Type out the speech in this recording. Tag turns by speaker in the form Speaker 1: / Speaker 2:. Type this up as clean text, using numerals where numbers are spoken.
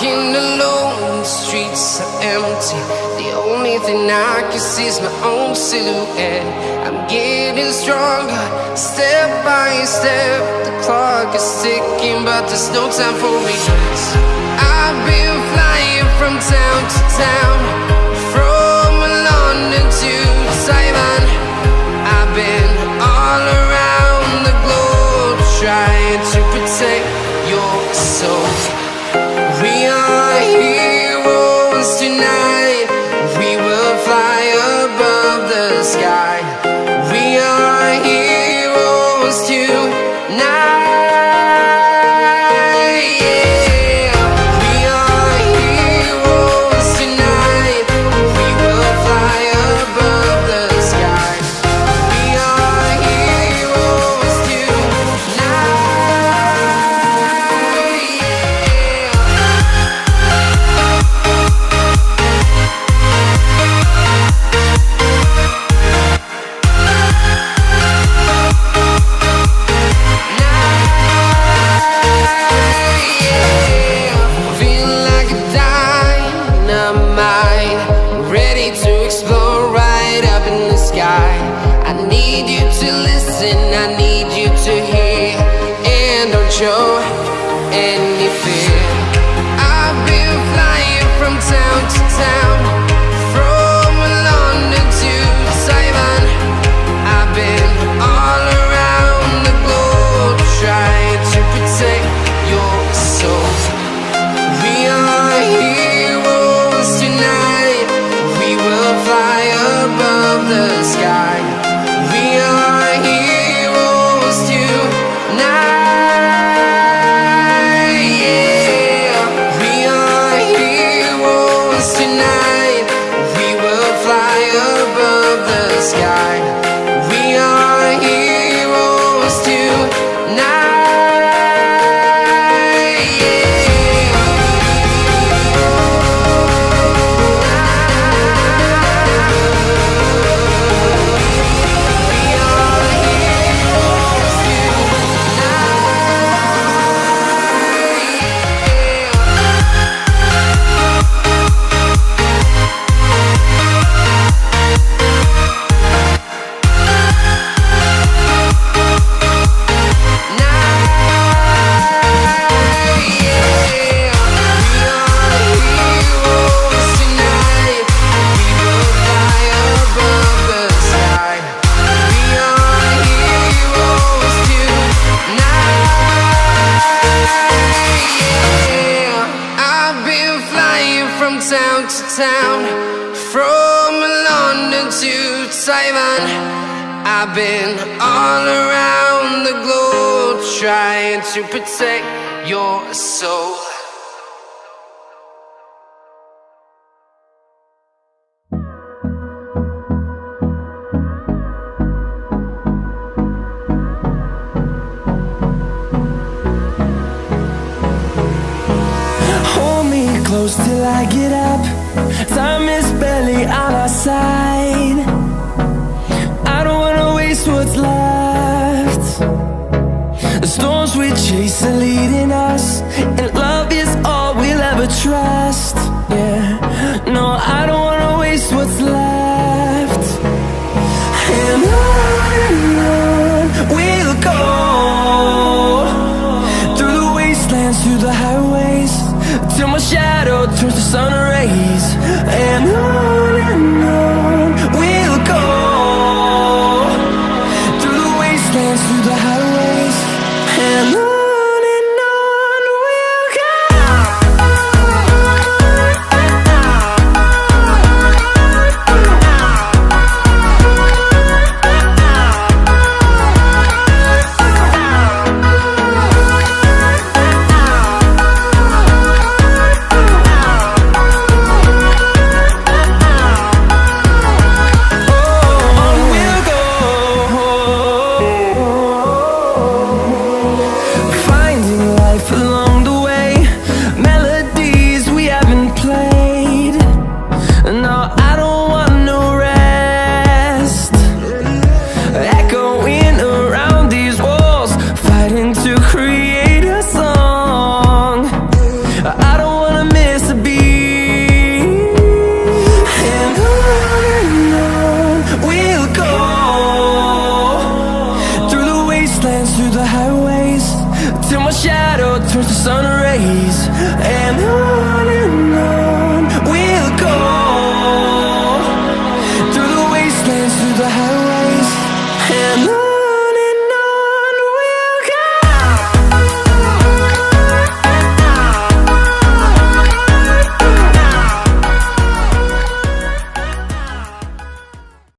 Speaker 1: walking alone, the streets are empty. The only thing I can see is my own silhouette. I'm getting stronger, step by step. The clock is ticking, but there's no time for regrets. I've been flying from town to town, from London to Taiwan. I've been all around the globe, trying to protect your soul. We are heroes tonight. We will fly above the sky. We are heroes tonight. Yeah. We are heroes tonight. We will fly above the sky. We are heroes tonight. I need you to hear, and don't show any fear. I've been flying from town to town, from London to Taiwan. I've been all around the globe, trying to protect your soul. We are heroes tonight. We will fly above the sky. We are heroes tonight. Yeah. We are heroes tonight. We will fly above the sky. We are heroes tonight. Town to town, from London to Taiwan. I've been all around the globe, trying to protect your soul.
Speaker 2: Close till I get up. Time is barely on our side. I don't wanna waste what's left. The storms we chase are leading us, and love is all we'll ever trust. Yeah, no, I don't wanna waste what's left. And on we'll go, through the wastelands, through the highways, till my shadow turns to sun rays. And on we'll go, through the wastelands, through the highways.